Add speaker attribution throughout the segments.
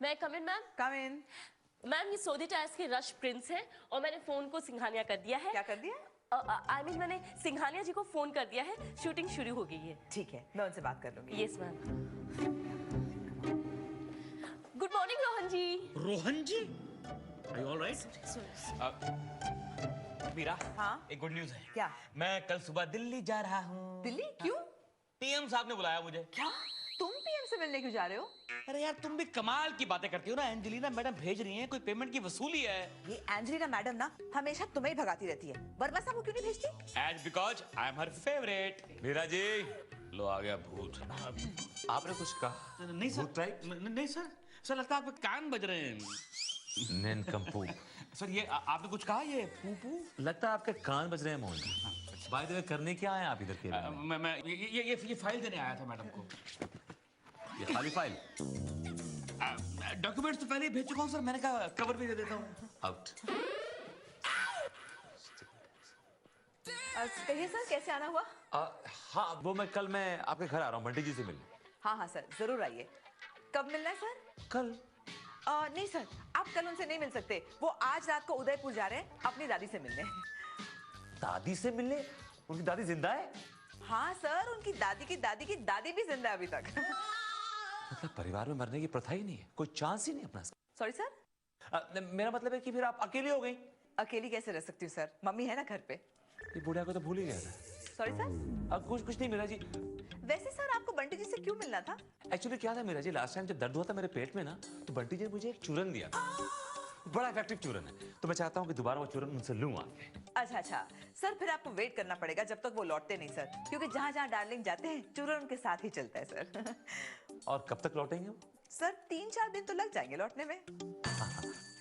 Speaker 1: मैं कम इन मैम?
Speaker 2: कम इन।
Speaker 1: मैम ये सोदी टायर्स के रश प्रिंस है और मैंने फोन को सिंघानिया कर दिया है।
Speaker 2: क्या कर दिया?
Speaker 1: I mean, मैंने सिंघानिया जी को फोन कर दिया है, शूटिंग शुरू हो गई है।
Speaker 2: ठीक है, मैं उनसे बात कर लूंगी।
Speaker 1: Yes ma'am. Good morning Rohan ji.
Speaker 3: Rohan ji, are you all right? Meera,
Speaker 2: हाँ?
Speaker 3: एक गुड न्यूज है।
Speaker 2: क्या?
Speaker 3: मैं कल सुबह दिल्ली जा रहा हूँ।
Speaker 2: दिल्ली? क्यों?
Speaker 3: पीएम साहब ने बुलाया मुझे।
Speaker 2: क्या? तुम पीएम से मिलने क्यों जा रहे हो?
Speaker 3: अरे यार, तुम भी कमाल की बातें करती हो ना। एंजेलिना मैडम भेज रही हैं, कोई पेमेंट की वसूली है।
Speaker 2: ये एंजेलिना मैडम ना हमेशा तुम्हें ही भगाती रहती है। वर्मा साहब को क्यों नहीं भेजती?
Speaker 3: As because I am her favorite। Meera ji, लो आ गया भूत।
Speaker 4: आपने कुछ कहा?
Speaker 3: नहीं सर, नहीं सर, सर लगता है आपके कान बज रहे हैं।
Speaker 4: निनकम्पू।
Speaker 3: सर ये आपने कुछ कहा? ये पू
Speaker 4: लगता है आपके कान बज रहे हैं मोहन। बाय द वे, करने क्या आए आप इधर के?
Speaker 3: मैं ये फाइल देने आया था मैडम को।
Speaker 4: ये खाली फाइल?
Speaker 3: डॉक्यूमेंट्स तो पहले ही भेज चुका हूँ सर, मैंने कहा कवर भी दे देता हूँ।
Speaker 4: आउट।
Speaker 2: कहिए सर, कैसे आना हुआ?
Speaker 4: हाँ, वो मैं आपके घर आ रहा हूँ बंटी जी से मिलने।
Speaker 2: हाँ हाँ सर, जरूर आइए। कब मिलना है सर?
Speaker 4: कल?
Speaker 2: नहीं सर, आप कल उनसे नहीं मिल सकते। वो आज रात को उदयपुर जा रहे हैं अपनी दादी से मिलने।
Speaker 4: दादी से मिलने? उनकी दादी जिंदा है?
Speaker 2: हाँ सर, उनकी दादी की दादी की दादी भी जिंदा है अभी तक।
Speaker 4: मतलब परिवार में मरने की प्रथा ही नहीं है, कोई चांस ही नहीं अपना।
Speaker 2: Sorry sir?
Speaker 4: मेरा मतलब है कि फिर आप अकेली हो गई।
Speaker 2: अकेली कैसे रह सकती हूँ सर, मम्मी है ना घर पे।
Speaker 4: ये बुढ़िया को तो भूल ही गया था।
Speaker 2: Sorry sir?
Speaker 4: कुछ नहीं मीरा जी।
Speaker 2: वैसे सर, आपको बंटी जी से क्यों मिलना था?
Speaker 4: एक्चुअली क्या था मीरा जी, लास्ट टाइम जब दर्द हुआ था मेरे पेट में ना, तो बंटी जी ने मुझे एक चूरन दिया था। बड़ा इफेक्टिव चूरन है, तो मैं चाहता हूँ कि दोबारा वो चूरन उनसे लूँ आके।
Speaker 2: अच्छा अच्छा सर, फिर आपको वेट करना पड़ेगा जब तक वो लौटते नहीं सर, क्योंकि जहाँ जहाँ डार्लिंग जाते हैं चूरन उनके साथ ही चलता है सर।
Speaker 4: और कब तक लौटेंगे वो?
Speaker 2: सर 3-4 दिन तो लग जाएंगे लौटने में।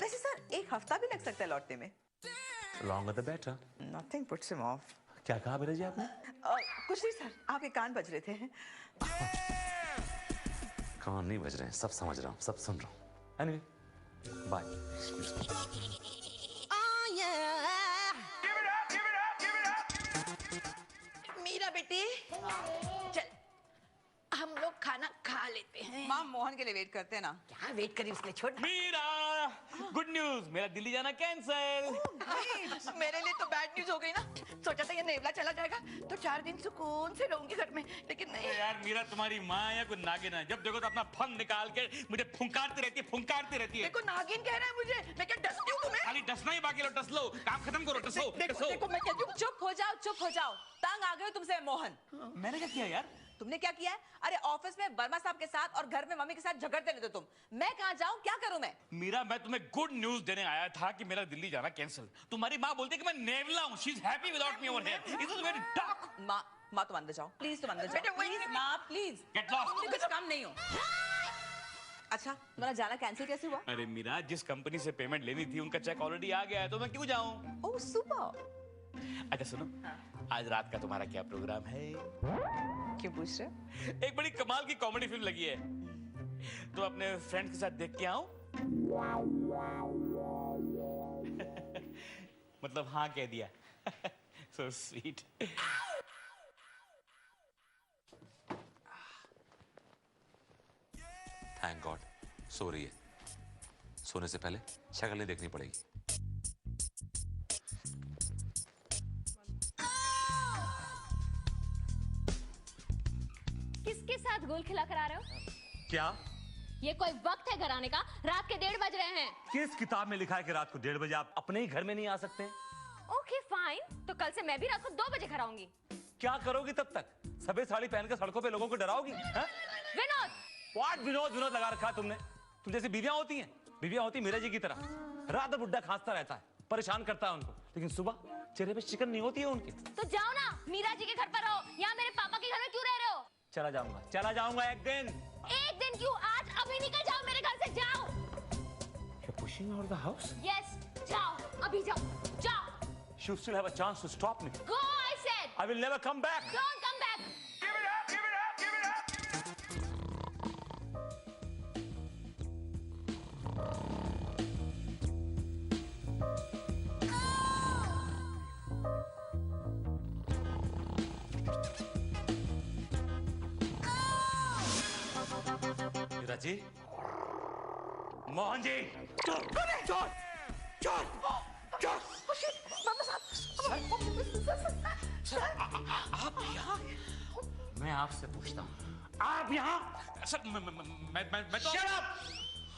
Speaker 2: वैसे सर 1 हफ्ता भी लग सकता है लौटने में।
Speaker 4: Longer the better.
Speaker 2: Nothing puts him off.
Speaker 4: क्या कहा मीरा जी आपने?
Speaker 2: कुछ नहीं सर, आपके कान बज रहे थे।
Speaker 4: कान नहीं बज रहे हैं, सब समझ रहा हूँ, सब सुन रहा हूँ। Anyway, bye.
Speaker 5: मीरा बेटी, चल हम लोग खाना खा लेते हैं।
Speaker 2: माँ मोहन के लिए वेट करते हैं ना।
Speaker 5: क्या वेट करी उसने, छोड़।
Speaker 3: मीरा, गुड न्यूज, मेरा दिल्ली जाना कैंसिल।
Speaker 5: मेरे लिए तो बैड न्यूज हो गई ना। सोचा था ये नेवला चला जाएगा तो 4 दिन सुकून से रहूंगी घर में, लेकिन नहीं।
Speaker 3: यार मीरा, तुम्हारी माँ या कोई नागिन है, जब देखो तो अपना फन निकाल के मुझे फुंकारती रहती है।
Speaker 5: देखो नागिन कह रहा है मुझे, मैं क्या डसती हूँ तुम्हें?
Speaker 3: खाली डसना ही बाकी लो, डस लो, काम खत्म करो, डसो।
Speaker 5: देखो मैं कहती हूँ
Speaker 2: चुप हो जाओ। तंग आ गए हो तुमसे मोहन।
Speaker 3: मैंने क्या किया यार?
Speaker 2: तुमने क्या किया है? अरे ऑफिस में वर्मा साहब के साथ और घर में मम्मी के साथ झगड़ते रहते तुम। मैं कहाँ जाऊँ, क्या करूँ मैं?
Speaker 3: मीरा, मैं तुम्हें गुड न्यूज देने आया था कि मेरा दिल्ली जाना कैंसिल। तुम्हारी माँ बोलती है कि मैं नेवला हूँ। She is happy without me over here. It is very dark.
Speaker 2: माँ तुम अंदर जाओ, प्लीज तुम अंदर जाओ। प्लीज माँ, प्लीज।
Speaker 3: Get lost.
Speaker 2: तुम कुछ कम नहीं हो। अच्छा, तुम्हारा जाना कैंसिल कैसे हुआ?
Speaker 3: अरे मीरा, जिस कंपनी से पेमेंट लेनी थी उनका चेक ऑलरेडी आ गया है, तो मैं क्यों जाऊँ?
Speaker 2: ओह सुपर।
Speaker 3: अच्छा सुनो, आज रात का तुम्हारा क्या प्रोग्राम है?
Speaker 2: क्यों पूछ रहे हो?
Speaker 3: एक बड़ी कमाल की कॉमेडी फिल्म लगी है, तो अपने फ्रेंड्स के साथ देख के आओ। मतलब हाँ कह दिया। So sweet.
Speaker 4: थैंक गॉड, सो रही है। सोने से पहले शक्ल नहीं देखनी पड़ेगी।
Speaker 6: किसके साथ गोल खिला कर आ रहे हो?
Speaker 4: क्या?
Speaker 6: ये कोई वक्त है घर आने का? रात के 1:30 बज रहे हैं।
Speaker 4: किस किताब में लिखा है कि रात को 1:30 बजे आप अपने ही घर में नहीं आ सकते?
Speaker 6: ओके फाइन, तो कल से मैं भी रात को 2 बजे घर आऊंगी।
Speaker 4: क्या करोगी तब तक? सफेद साड़ी पहनकर सड़कों पे लोगों को डराओगी?
Speaker 6: विनोद!
Speaker 4: व्हाट विनोद लगा रखा है तुमने? तुम जैसी बीवियां होती हैं, बीवियां होती मीरा जी की तरह। रात भर बुड्ढा खांसता रहता है, परेशान करता है उनको, लेकिन सुबह चेहरे पे चिकन नहीं होती है उनके।
Speaker 6: तो जाओ ना, मीरा जी के घर पर रहो। यहाँ मेरे पापा के घर में क्यों रह रहे हो?
Speaker 4: चला जाऊंगा एक दिन।
Speaker 6: एक दिन क्यों? आज अभी निकल जाओ मेरे घर से, जाओ।
Speaker 4: You're pushing out of the house?
Speaker 6: Yes, जाओ, अभी जाओ।
Speaker 4: You still have a chance to stop me.
Speaker 6: Go, I said.
Speaker 4: I will never come back.
Speaker 6: Don't come back.
Speaker 3: Give it up, give it up, give it up.
Speaker 4: Meera ji, Mohan ji चुप चुप चुप चुप।
Speaker 3: आप यहाँ?
Speaker 4: मैं आपसे पूछता हूँ, आप यहाँ?
Speaker 3: सर मैं तो
Speaker 4: Shut up!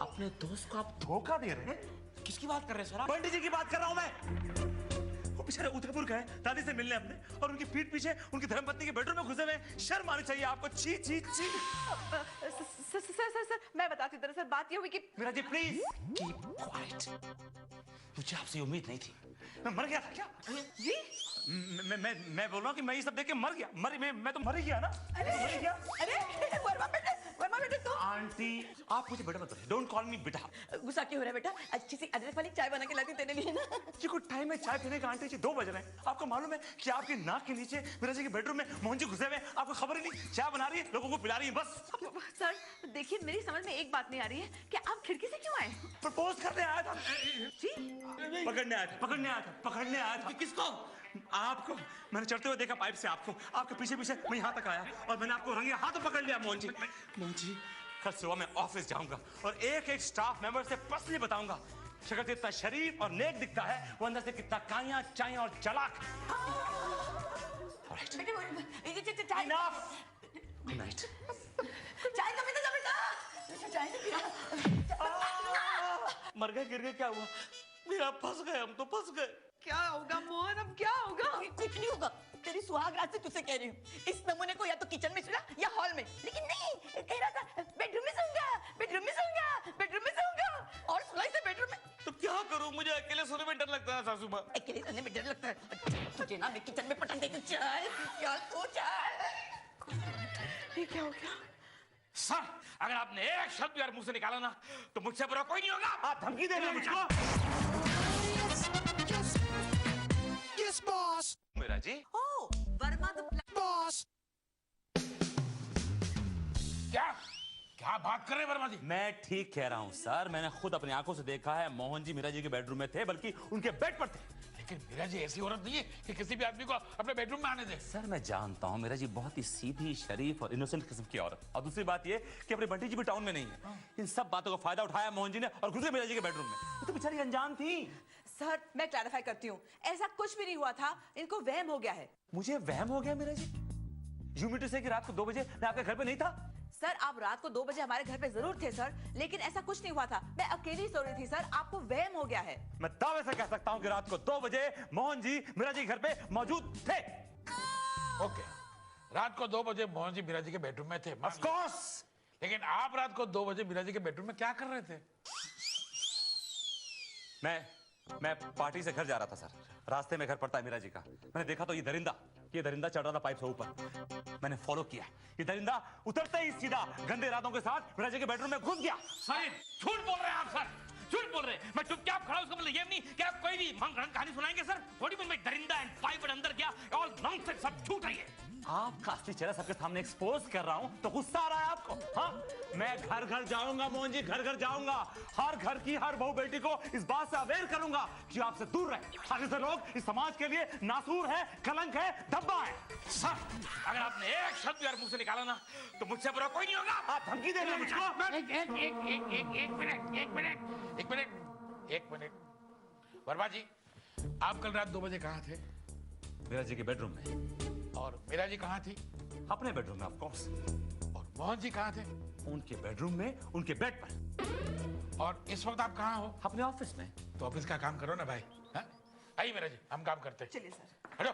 Speaker 4: अपने दोस्त को आप धोखा दे रहे हैं।
Speaker 3: किसकी बात कर रहे हैं सर आप?
Speaker 4: पंडित जी की बात कर रहा हूं मैं। वो बेचारे उदयपुर गए दादी से मिलने अपने, और उनकी पीठ पीछे उनकी धर्मपत्नी के बेडरूम में घुसे हुए। शर्म आनी चाहिए आपको। छी छी छी।
Speaker 5: सर मैं बताती हूँ। दरअसल बात ये हुई कि
Speaker 4: मेरा जी प्लीज कीप क्वाइट। मुझे आपसे उम्मीद नहीं थी। मैं मर गया था क्या?
Speaker 5: जी
Speaker 4: मैं बोल रहा हूँ कि मैं ये सब देख के मर गया। मैं तो मर ही गया ना।
Speaker 5: अरे वर्मा बेटे तुम।
Speaker 4: आंटी आप मुझे बेटा मत बोलिए। डोंट कॉल मी बेटा।
Speaker 5: गुस्सा क्यों हो रहा है बेटा? अच्छी सी अदरक वाली चाय बना के लाती तेरे लिए ना।
Speaker 4: जी कुछ टाइम है चाय पीने का आंटी जी। 2 बज रहे हैं। आपको मालूम है कि आपकी नाक के नीचे मेरा जी के बेडरूम में मोहन जी घुसे हुए। आपको खबर ही नहीं। चाय बना रही है, लोगों को पिला रही है बस।
Speaker 5: सर देखिए मेरी समझ में एक बात नहीं आ रही है कि आप खिड़की से क्यों आए?
Speaker 4: प्रपोज करने आया था।
Speaker 5: जी
Speaker 4: पकड़ने आया था।
Speaker 3: किसको?
Speaker 4: आपको मैंने चढ़ते हुए देखा पाइप से। आपके पीछे मैं यहाँ तक आया और मैंने आपको रंगे हाथों पकड़ लिया। मोहन जी कल सुबह मैं ऑफिस जाऊंगा और एक स्टाफ मेंबर से पर्सनली बताऊंगा शक्ल से इतना शरीफ और नेक दिखता है, वो अंदर से कितना काया चाय और चालाक।
Speaker 5: बेटे चाय
Speaker 4: गुड नाइट।
Speaker 5: चाय तो पीता जा बेटा। चाय तो पिया।
Speaker 4: मर गए, गिर गए, क्या हुआ? मेरा फंस गए, हम तो फंस गए।
Speaker 5: क्या होगा मोहन? अब क्या होगा? कुछ नहीं होगा। तेरी सुहाग रात से तुझसे कह रही हूँ इस नमूने को या तो किचन में सुला या हॉल में, लेकिन नहीं कह रहा था बेडरूम में सोऊंगा और सुलाई से बेडरूम में।
Speaker 3: तो क्या करूं? मुझे अकेले सोने में डर लगता है सासू माँ।
Speaker 5: अकेले सोने में डर लगता है तुझे ना? मैं किचन में पटक देती हूँ। ये क्या हो गया?
Speaker 3: सर अगर आपने एक शब्द यार मुंह से निकाला ना तो मुझसे बुरा कोई नहीं होगा।
Speaker 4: आप धमकी दे रहे हैं मुझको?
Speaker 7: Yes, boss.
Speaker 4: मेरा जी
Speaker 5: ओ वर्मा द
Speaker 7: Boss.
Speaker 3: क्या बात कर रहे हैं वर्मा जी?
Speaker 4: मैं ठीक कह रहा हूँ सर। मैंने खुद अपनी आंखों से देखा है। मोहन जी मीरा जी के बेडरूम में थे, बल्कि उनके बेड पर थे।
Speaker 3: लेकिन मीरा जी ऐसी औरत नहीं है कि किसी भी आदमी को अपने बेडरूम में आने दे।
Speaker 4: सर मैं जानता हूँ मीरा जी बहुत ही सीधी, शरीफ और इनोसेंट किस्म की औरत। और दूसरी बात ये कि अपनी बंटी जी भी टाउन में नहीं है। इन सब बातों का फायदा उठाया मोहन जी ने और घुस गए मीरा जी के बेडरूम में। ये तो बेचारी अनजान थी।
Speaker 2: सर मैं क्लैरिफाई करती हूँ, ऐसा कुछ भी नहीं हुआ था। इनको वहम हो गया है।
Speaker 4: मुझे वहम हो गया Meera ji? You mean to से कि रात को 2 बजे मैं आपके घर पे नहीं था?
Speaker 2: सर आप रात को 2 बजे हमारे घर पे जरूर थे सर, लेकिन ऐसा कुछ नहीं हुआ था। मैं अकेली सो रही थी सर। आपको वहम हो गया है।
Speaker 4: मैं दावे से कह सकता हूँ कि रात को 2 बजे मोहन जी मीरा जी घर पे मौजूद थे।
Speaker 3: ओके, रात को 2 बजे मोहन जी मीरा जी के बेडरूम में थे।
Speaker 4: Of course.
Speaker 3: लेकिन आप रात को 2 बजे मीरा जी के बेडरूम में क्या कर रहे थे?
Speaker 4: मैं पार्टी से घर जा रहा था सर। रास्ते में घर पड़ता है मीरा जी का। मैंने देखा तो ये दरिंदा चढ़ रहा था पाइप से ऊपर। मैंने फॉलो किया। ये दरिंदा उतरते ही सीधा गंदे इरादों के साथ मीरा जी के बेडरूम में घुस गया।
Speaker 3: सर झूठ बोल रहे हैं आप सर, झूठ बोल रहे हैं। मैं चुपचाप खड़ा, उसका मतलब ये नहीं कि आप कोई भी मंग रंग कहानी सुनाएंगे सर। थोड़ी में दरिंदा एंड पाइप अंदर गया, ऑल नॉनसेंस, सब झूठ है ये।
Speaker 4: आपका असली चेहरा सबके सामने एक्सपोज कर रहा हूं तो गुस्सा आ रहा है आपको? हाँ, मैं घर घर जाऊंगा मोहन जी, घर घर जाऊंगा। हर घर की हर बहू बेटी को इस बात से अवेयर करूंगा कि आपसे दूर रहे। आगे से लोग इस समाज के लिए नासूर है, कलंक है, धब्बा है।
Speaker 3: सर अगर आपने एक शब्द यार मुंह से निकाला ना तो मुझसे बुरा कोई नहीं होगा।
Speaker 4: आप धमकी दे रहे हैं मुझको?
Speaker 3: एक मिनट वर्मा जी, आप कल रात 2 बजे कहाँ थे?
Speaker 4: मीरा जी के बेडरूम में।
Speaker 3: और मीरा जी कहाँ थी?
Speaker 4: अपने बेडरूम में ऑफ कोर्स।
Speaker 3: और मोहन जी कहाँ थे?
Speaker 4: उनके बेडरूम में, उनके बेड पर।
Speaker 3: और इस वक्त आप कहाँ हो?
Speaker 4: अपने ऑफिस में।
Speaker 3: तो ऑफिस का काम करो ना भाई। आइए मीरा जी, हम काम करते हैं।
Speaker 2: चलिए सर।
Speaker 3: हटो।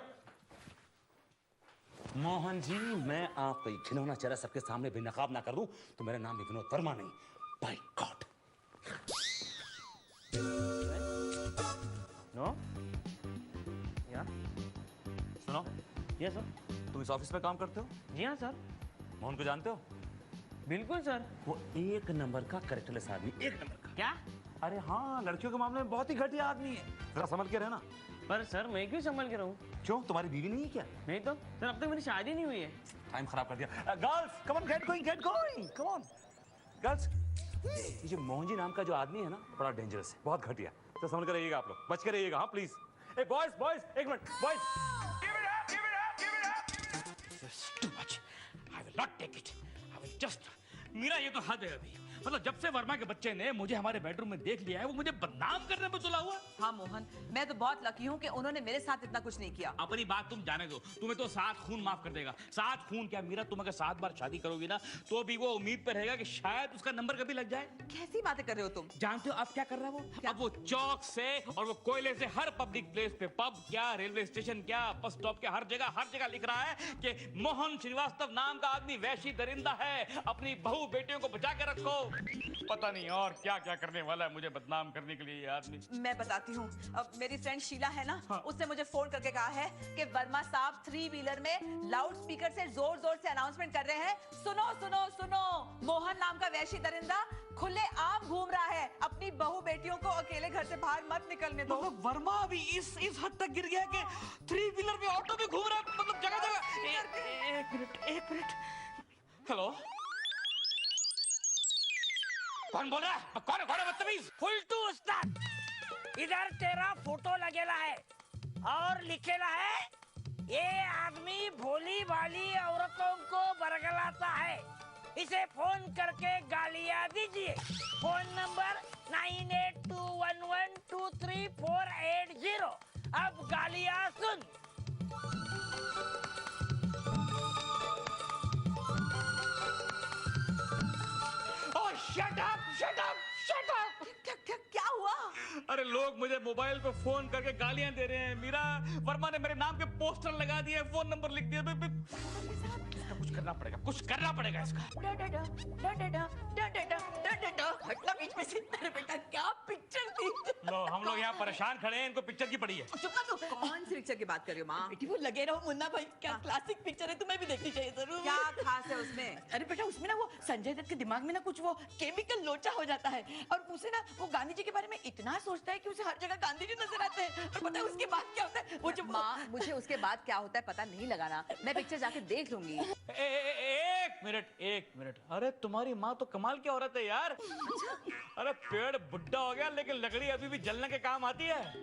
Speaker 4: मोहन जी मैं आपका ये खिलौना चेहरा सबके सामने बेनकाब ना कर दूं तो मेरा नाम विनोद वर्मा नहीं, बाय गॉड।
Speaker 8: नो या
Speaker 4: सुनो,
Speaker 8: यस सर।
Speaker 4: तुम इस ऑफिस में काम करते हो?
Speaker 8: जी हाँ सर।
Speaker 4: मोहन को जानते हो?
Speaker 8: बिल्कुल सर।
Speaker 4: वो 1 नंबर का कैरेक्टरलेस आदमी, 1 नंबर का।
Speaker 8: क्या?
Speaker 4: अरे हाँ, लड़कियों के मामले में बहुत ही घटिया आदमी है। जरा संभल के रहना।
Speaker 8: पर सर मैं क्यों संभल के रहूं?
Speaker 4: क्यों, तुम्हारी बीवी नहीं है क्या?
Speaker 8: नहीं तो सर, अब तक मेरी शादी नहीं हुई है।
Speaker 4: टाइम खराब कर दिया। Girls come on, get going, come on girls. ये जो मोहन जी नाम का जो आदमी है ना, बड़ा डेंजरस है, बहुत घटिया। तो समझ कर रहिएगा आप लोग, बच कर रहिएगा। हाँ प्लीज। ए बॉयज, एक minute boys.
Speaker 3: This is too much. I will not take it. I will just. Meera ये तो हद है अभी। मतलब जब से वर्मा के बच्चे ने मुझे हमारे बेडरूम में देख लिया है वो मुझे बदनाम करने में तुला हुआ।
Speaker 2: हाँ मोहन, मैं तो बहुत लकी हूँ कि उन्होंने मेरे साथ इतना कुछ नहीं किया।
Speaker 3: अपनी बात तुम जाने दो, तुम्हें तो 7 खून माफ कर देगा। 7 खून क्या मीरा, तुम अगर 7 बार शादी करोगी ना तो भी वो उम्मीद पर रहेगा कि शायद उसका नंबर कभी लग जाए।
Speaker 2: कैसी बातें कर रहे हो तुम?
Speaker 3: जानते हो अब क्या कर रहा है वो? अब वो चौक से और वो कोयले से हर पब्लिक प्लेस पे, पब क्या, रेलवे स्टेशन क्या, बस स्टॉप क्या, हर जगह लिख रहा है कि मोहन श्रीवास्तव नाम का आदमी वैशी दरिंदा है, अपनी बहू बेटियों को बचा के रखो। पता नहीं और क्या क्या करने वाला है मुझे बदनाम करने के लिए ये आदमी।
Speaker 2: मैं बताती हूँ, अब मेरी फ्रेंड शीला है ना, उसने मुझे फोन करके कहा है कि वर्मा साहब 3 व्हीलर में लाउड स्पीकर से जोर जोर से अनाउंसमेंट कर रहे हैं, सुनो सुनो सुनो, मोहन नाम का वैशी दरिंदा खुले आम घूम रहा है, अपनी बहू बेटियों को अकेले घर से बाहर मत निकलने दो।
Speaker 3: मतलब वर्मा अभी इस हद तक गिर गया कि 3 व्हीलर में ऑटो में घूम रहा है, मतलब जगह जगह। एक मिनट। हेलो, कौन बोल रहा है? कौन है बदतमीज?
Speaker 9: फुलटू उस्ताद, इधर तेरा फोटो लगेला है और लिखेला है ये आदमी भोली भाली औरतों को बरगलाता है, इसे फोन करके गालियां दीजिए। Phone number 9821123480। अब गालियां सुन।
Speaker 3: Shut up.
Speaker 2: क्या हुआ?
Speaker 3: अरे लोग मुझे मोबाइल पे फोन करके गालियां दे रहे हैं। मीरा वर्मा ने मेरे नाम के पोस्टर लगा दिए, फोन नंबर लिख दिया। इसका कुछ करना पड़ेगा इसका।
Speaker 5: हटना बीच में से। अरे बेटा क्या पिक्चर थी?
Speaker 3: लो हम लोग यहाँ परेशान खड़े हैं, इनको पिक्चर की पड़ी है।
Speaker 5: चुप कर तू।
Speaker 2: कौन सी पिक्चर की बात कर रही हो माँ?
Speaker 5: बेटी वो लगे रहो मुन्ना भाई, क्या क्लासिक पिक्चर है, तुम्हें भी देखनी चाहिए जरूर।
Speaker 2: क्या खास है उसमें?
Speaker 5: अरे बेटा उसमें ना वो संजय दत्त के दिमाग में ना कुछ वो केमिकल लोचा हो जाता है और उसे ना वो गांधी जी के बारे में इतना सोचता है कि उसे हर जगह गांधी जी नजर आते हैं। और पता है उसके बाद क्या होता है? वो जो
Speaker 2: माँ मुझे उसके बाद क्या होता है पता नहीं लगाना, मैं पिक्चर जाके देख लूंगी।
Speaker 3: एक मिनट। अरे तुम्हारी माँ तो कमाल की औरत है यार। अरे पेड़ बुढ़ा हो गया लेकिन लकड़ी अभी भी जलने के काम आती है।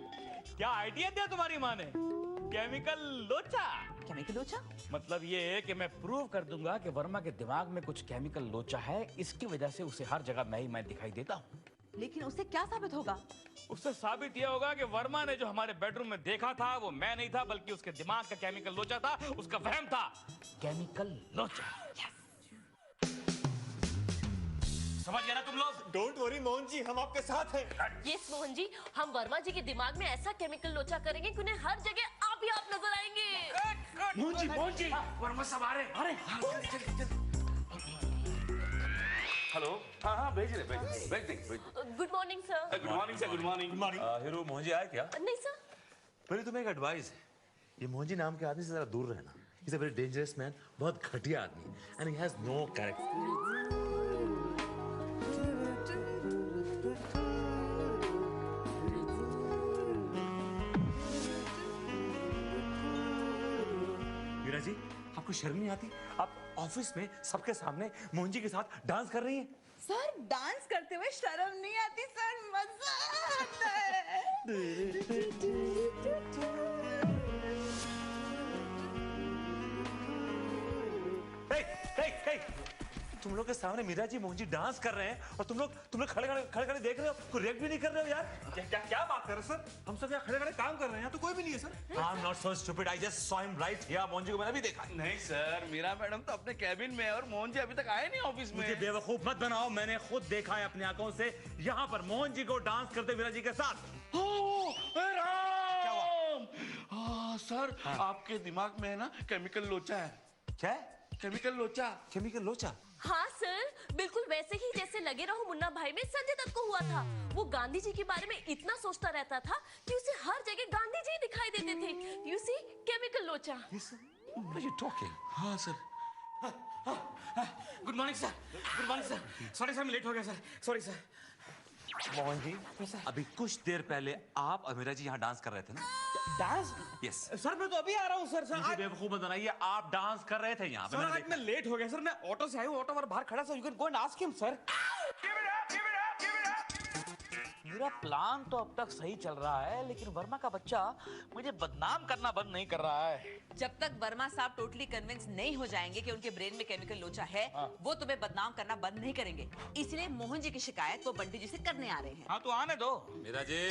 Speaker 3: क्या आइडिया दिया तुम्हारी माँ ने? केमिकल लोचा।
Speaker 2: केमिकल लोचा
Speaker 3: मतलब ये है कि मैं प्रूव कर दूंगा कि वर्मा के दिमाग में कुछ केमिकल लोचा है, इसकी वजह से उसे हर जगह मैं दिखाई देता हूँ।
Speaker 2: लेकिन उससे क्या साबित होगा?
Speaker 3: उससे साबित यह होगा कि वर्मा ने जो हमारे बेडरूम में देखा था वो मैं नहीं था, बल्कि उसके दिमाग का केमिकल लोचा था, उसका वहम था। केमिकल लोचा। समझ गया ना तुम लोग?
Speaker 4: डोंट वरी मोहन जी, हम आपके साथ हैं।
Speaker 1: यस मोहन जी, हम वर्मा जी के दिमाग में ऐसा केमिकल लोचा करेंगे कि उन्हें हर जगह आप ही आप नजर आएंगे।
Speaker 3: मोहन जी, वर्मा सब आ रहे हैं। अरे
Speaker 4: हेलो, हाँ भेज देंगे।
Speaker 1: Good morning sir.
Speaker 3: Good morning.
Speaker 4: Hero Mohan ji आए क्या?
Speaker 1: नहीं सर।
Speaker 10: मेरी तुम्हें एक एडवाइस है, ये मोहन जी नाम के आदमी से जरा दूर रहना। He's a very dangerous man, बहुत घटिया आदमी, and he has no character.
Speaker 4: Meera ji, आपको शर्म नहीं आती? आप ऑफिस में सबके सामने मोहन जी के साथ डांस कर रही हैं।
Speaker 5: सर डांस करते हुए शर्म नहीं आती सर, मजा आता है।
Speaker 4: Hey, तुम लोग के सामने मीरा जी मोहन जी डांस कर रहे हैं और तुम लोग खड़े देख रहे हो, कोई रिएक्ट भी नहीं कर रहे हो यार। क्या बात कर रहे हो सर? हम सब यहाँ खड़े काम कर रहे हैं, यहाँ तो कोई भी नहीं है sir. I'm not so stupid, I just saw him right here। Mohan ji को मैंने भी देखा है।
Speaker 3: नहीं सर, मीरा मैडम तो अपने कैबिन में है और मोहन जी अभी तक आए नहीं ऑफिस में।
Speaker 4: मुझे बेवकूफ मत बनाओ, मैंने खुद देखा है अपनी आंखों से यहाँ पर मोहन जी को डांस करते मीरा जी के साथ।
Speaker 3: क्या हुआ? सर आपके दिमाग में है ना केमिकल लोचा है।
Speaker 4: क्या?
Speaker 3: केमिकल लोचा।
Speaker 1: हाँ सर, बिल्कुल वैसे ही जैसे लगे रहो मुन्ना भाई में संजय दत्त को हुआ था। वो गांधी जी के बारे में इतना सोचता रहता था कि उसे हर जगह गांधी जी दिखाई देते थे। यू सी, केमिकल लोचा।
Speaker 4: What are you talking?
Speaker 3: हाँ सर। Good morning sir. Sorry sir, मैं लेट हो गया sir. Sorry sir.
Speaker 4: Mohan ji, अभी कुछ देर पहले आप और मीरा जी यहाँ डांस कर रहे थे ना?
Speaker 3: डांस?
Speaker 4: यस
Speaker 3: सर मैं तो अभी आ रहा हूँ सर।
Speaker 4: मुझे बेवकूफ मत बनाइए, आप डांस कर रहे थे यहाँ पे।
Speaker 3: सर आज मैं लेट हो गया सर, मैं ऑटो से आया हूँ, ऑटो वाला बाहर खड़ा sir, you can go and ask him sir. पूरा प्लान तो अब तक सही चल रहा है, लेकिन वर्मा का बच्चा मुझे बदनाम करना बंद नहीं कर रहा है।
Speaker 2: जब तक वर्मा साहब टोटली कन्विंस नहीं हो जाएंगे कि उनके ब्रेन में केमिकल लोचा है, वो तुम्हें बदनाम करना बंद नहीं करेंगे। इसलिए मोहन जी की शिकायत वो बंटी जी से करने आ रहे हैं।
Speaker 3: हाँ तो आने दो।
Speaker 10: मीरा जी,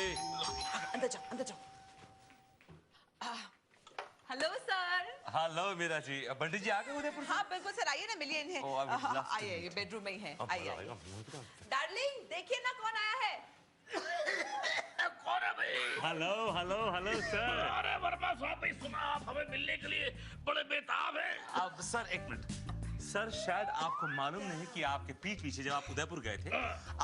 Speaker 2: अंदर जाओ, अंदर जाओ। Hello sir.
Speaker 10: Hello Meera ji, Bunty जी आ गए उदयपुर से?
Speaker 2: हाँ बिल्कुल सर, आइए ना, मिलिए इन्हें।
Speaker 10: Oh, I would love to
Speaker 2: आइए, ये बेडरूम में ही है। आइए आइए।
Speaker 10: हेलो
Speaker 2: डार्लिंग देखिए ना कौन आया है।
Speaker 3: कौन है भाई?
Speaker 4: Hello hello hello sir.
Speaker 3: अरे वर्मा साहब भाई, सुना आप हमें मिलने के लिए बड़े बेताब हैं।
Speaker 10: अब सर एक मिनट सर, शायद आपको मालूम नहीं कि आपके पीठ पीछे जब आप उदयपुर गए थे,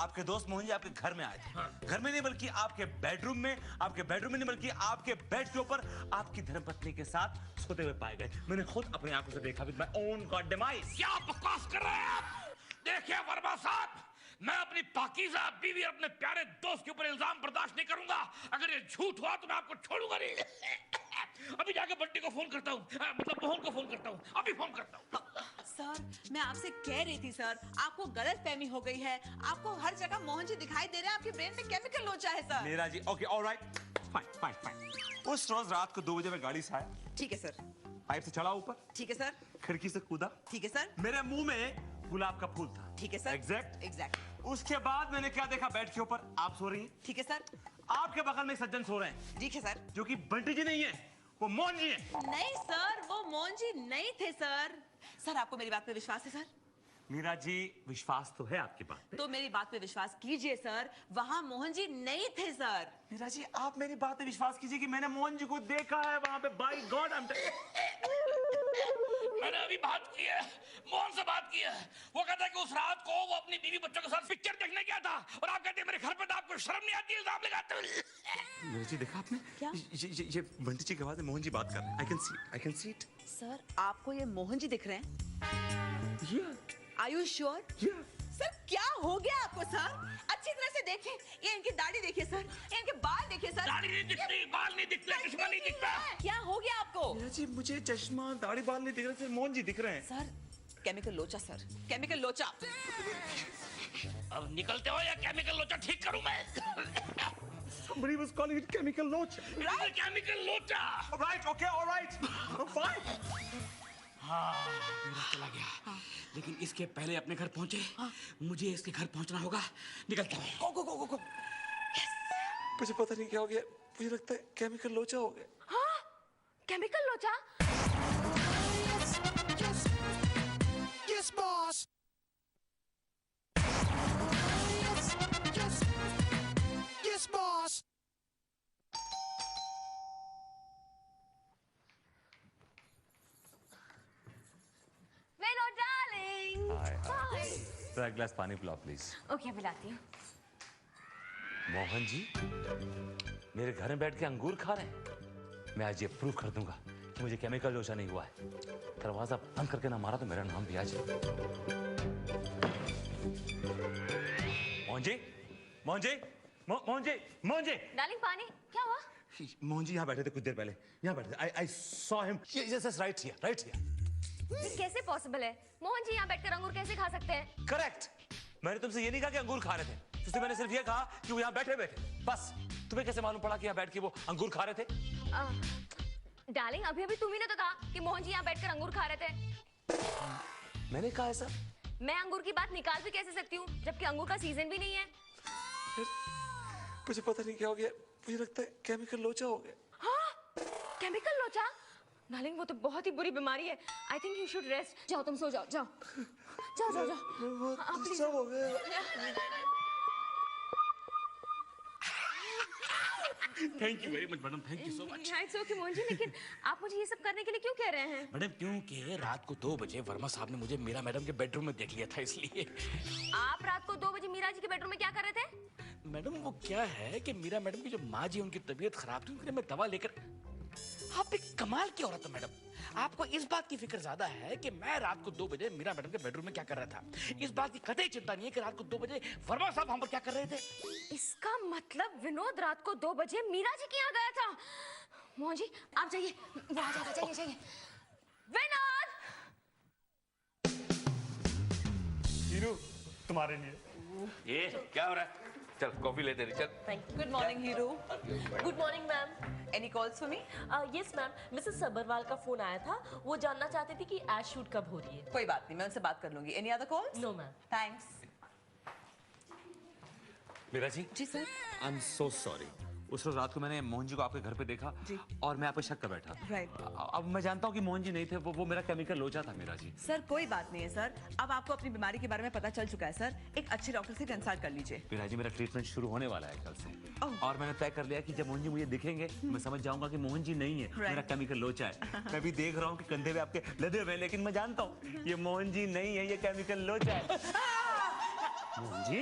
Speaker 10: आपके दोस्त मोहन जी आपके घर में आए थे। घर में नहीं बल्कि आपके बेडरूम में, आपके बेडरूम में नहीं बल्कि आपके बेड के ऊपर आपकी धर्मपत्नी के साथ सोते हुए पाए गए। मैंने खुद अपनी आंखों से देखा with my own God device.
Speaker 3: क्या बकवास कर रहे हैं आप? देखिए वर्मा साहब, मैं अपनी पाकीज़ा बीवी और अपने प्यारे दोस्त के ऊपर इल्जाम बर्दाश्त नहीं करूंगा। अगर ये झूठ हुआ तो मैं आपको छोड़ूंगा नहीं। अभी जाके बंटी को फोन करता हूँ, मतलब मोहन को फोन करता हूँ, अभी फोन करता हूँ।
Speaker 2: सर मैं आपसे कह रही थी सर, आपको गलतफहमी हो गई है। आपको हर जगह मोहन जी दिखाई दे रहे हैं, आपके ब्रेन में केमिकल लोचा है sir.
Speaker 10: Meera ji, okay alright, fine fine fine. उस रोज रात को 2 बजे मैं गाड़ी से आया,
Speaker 2: ठीक है सर।
Speaker 10: पाइप से चढ़ा ऊपर,
Speaker 2: ठीक है सर।
Speaker 10: खिड़की से कूदा,
Speaker 2: ठीक है सर।
Speaker 10: मेरे मुंह में गुलाब का फूल था।
Speaker 2: ठीक है सर।
Speaker 10: Exact
Speaker 2: exact.
Speaker 10: उसके बाद मैंने क्या देखा, बेड के ऊपर आप सो रही हैं,
Speaker 2: ठीक है सर।
Speaker 10: आपके बगल में एक सज्जन सो रहे हैं,
Speaker 2: ठीक है सर।
Speaker 10: जो कि बंटी जी नहीं है, वो मोहन जी है।
Speaker 2: नहीं सर, वो मोहन जी नहीं थे सर। सर आपको मेरी बात पे विश्वास है सर?
Speaker 10: मीरा जी, विश्वास तो है आपकी बात पे।
Speaker 2: तो मेरी बात पे विश्वास कीजिए सर, वहाँ मोहन जी नहीं थे सर।
Speaker 10: मीरा जी, आप मेरी बात पे विश्वास कीजिए कि मैंने मोहन जी को देखा है वहाँ पे। बाय गॉड,
Speaker 3: मैंने अभी बात की है, मोहन से बात की है। वो कहता है कि उस रात को वो अपनी बीवी बच्चों के साथ पिक्चर देखने गया था, और आप कहते हैं मेरे घर पे तो आपको शर्म नहीं आती इल्जाम लगाते हुए।
Speaker 10: मीरा जी, देखा आपने?
Speaker 2: क्या?
Speaker 10: ये बंटी जी के आवाज में मोहन जी बात कर रहे हैं। I can see it.
Speaker 2: Sir आपको ये मोहन जी दिख रहे हैं?
Speaker 10: Yeah.
Speaker 2: Are you sure?
Speaker 10: Yeah.
Speaker 2: Sir क्या हो गया आपको सर? अच्छी तरह से देखें, ये इनकी दाढ़ी देखिए सर, ये इनके बाल देखिए सर।
Speaker 3: दाढ़ी नहीं दिखती, बाल नहीं दिखते, चश्मा नहीं दिखता।
Speaker 2: क्या हो गया आपको?
Speaker 10: मीरा जी, मुझे चश्मा दाढ़ी बाल नहीं दिख रहे, सिर्फ मोहन जी दिख रहे हैं।
Speaker 2: सर केमिकल लोचा सर, केमिकल लोचा।
Speaker 3: अब निकलते हो या केमिकल लोचा ठीक करूं मैं?
Speaker 10: Somebody was calling it chemical loach.
Speaker 3: Right, chemical लोचा।
Speaker 10: Right, okay, all right. Fine.
Speaker 3: हाँ, मेरा चला गया। लेकिन इसके पहले अपने घर पहुंचे, मुझे इसके घर पहुंचना होगा। निकलता हूँ।
Speaker 2: गो गो गो गो।
Speaker 10: मुझे पता नहीं क्या हो गया, मुझे लगता है केमिकल लोचा हो गया।
Speaker 6: हाँ, केमिकल लोचा।
Speaker 7: Yes, boss. Yes, boss.
Speaker 6: Veno, darling. Hi.
Speaker 10: जरा एक गिलास पानी पिलाओ प्लीज।
Speaker 6: ओके, पिलाती हूँ।
Speaker 10: मोहन जी मेरे घर में बैठ के अंगूर खा रहे हैं। मैं आज ये प्रूव कर दूंगा कि मुझे केमिकल लोचा नहीं हुआ है। दरवाजा बंद करके ना मारा तो मेरा नाम भी आ जाए। मोहन जी, मोहन जी, मोहन जी, मोहन जी।
Speaker 6: डार्लिंग पानी, क्या हुआ?
Speaker 10: मोहन जी यहाँ बैठे थे कुछ देर पहले, यहाँ बैठे थे। I saw him. Yes, right here, right here.
Speaker 6: ये कैसे पॉसिबल है? मोहन जी यहाँ बैठकर अंगूर कैसे खा सकते हैं?
Speaker 10: करेक्ट। मैंने तुमसे ये नहीं कहा कि अंगूर खा रहे थे, तुझसे मैंने सिर्फ ये कहा कि वो यहाँ बैठे बैठे बस। तुम्हें कैसे मालूम पड़ा कि यहाँ बैठ के वो अंगूर खा रहे थे?
Speaker 6: डार्लिंग अभी अभी तुम ही ने तो कहा कि मोहन जी यहाँ बैठकर अंगूर खा रहे थे।
Speaker 10: मैंने कहा ऐसा?
Speaker 6: मैं अंगूर की बात निकाल भी कैसे सकती हूँ जबकि अंगूर का सीजन भी नहीं है।
Speaker 10: मुझे पता नहीं क्या हो गया, मुझे लगता है केमिकल लोचा हो गया।
Speaker 6: हाँ, केमिकल लोचा? डार्लिंग वो तो बहुत ही बुरी बीमारी है। I think you should rest. जाओ तुम सो जाओ, जाओ जाओ जाओ जाओ। हाँ, please।
Speaker 10: सब हो गया।
Speaker 3: Thank you very much madam, thank you so much.
Speaker 6: It's okay Mohan ji, लेकिन आप मुझे ये सब करने के लिए क्यों कह रहे हैं?
Speaker 3: मैडम क्योंकि रात को 2 बजे वर्मा साहब ने मुझे मीरा मैडम के बेडरूम में देख लिया था, इसलिए।
Speaker 6: आप रात को 2 बजे मीरा जी के बेडरूम में क्या कर रहे थे?
Speaker 3: मैडम वो क्या है कि मीरा मैडम की जो माँ जी उनकी तबीयत खराब थी, उनके लिए मैं दवा लेकर। आप एक कमाल की औरत हो मैडम। आपको इस बात की फिक्र ज्यादा है कि मैं रात को 2 बजे मीरा मैडम के बेडरूम में क्या कर रहा था। इस बात की कतई चिंता नहीं है कि रात को 2 बजे वर्मा साहब हम पर क्या कर रहे थे।
Speaker 6: इसका मतलब विनोद रात को 2 बजे मीरा जी के यहाँ गया था। मोहन जी आप जाइए, वो आ जाएगा, जाइए जाइए। विनोद!
Speaker 4: हीरू, तुम्हारे लिए।
Speaker 3: ये क्या हो रहा है? चल कॉफी लेते हैं, चल।
Speaker 1: Thank you.
Speaker 2: Good morning hero.
Speaker 1: Good morning ma'am.
Speaker 2: Any calls for me?
Speaker 1: Yes ma'am, Mrs Sabharwal का फोन आया था, वो जानना चाहती थी कि एड शूट कब हो रही है।
Speaker 2: कोई बात नहीं, मैं उनसे बात कर लूंगी। Any other calls?
Speaker 1: No ma'am.
Speaker 2: Thanks.
Speaker 10: Meera ji,
Speaker 2: जी sir.
Speaker 10: I am so sorry. उस रोज रात को मैंने मोहन जी को आपके घर पे देखा
Speaker 2: जी।
Speaker 10: और मैं आप पे शक कर बैठा।
Speaker 2: राइट।
Speaker 10: अब मैं जानता हूँ कि मोहन जी नहीं थे, वो मेरा केमिकल लोचा था मीरा जी।
Speaker 2: सर कोई बात नहीं है सर, अब आपको अपनी बीमारी के बारे में पता चल चुका है सर। एक अच्छे डॉक्टर से कंसल्ट कर लीजिए।
Speaker 10: मीरा जी, मेरा ट्रीटमेंट शुरू होने वाला है कल से
Speaker 2: ओह।
Speaker 10: और मैंने तय कर लिया कि जब मोहन जी मुझे दिखेंगे मैं समझ जाऊंगा कि मोहन जी नहीं है, मेरा केमिकल लोचा है। मैं भी देख रहा हूँ कि कंधे पे आपके लदे हुए, लेकिन मैं जानता हूँ ये मोहन जी नहीं है, ये केमिकल लोचा है। मोहन जी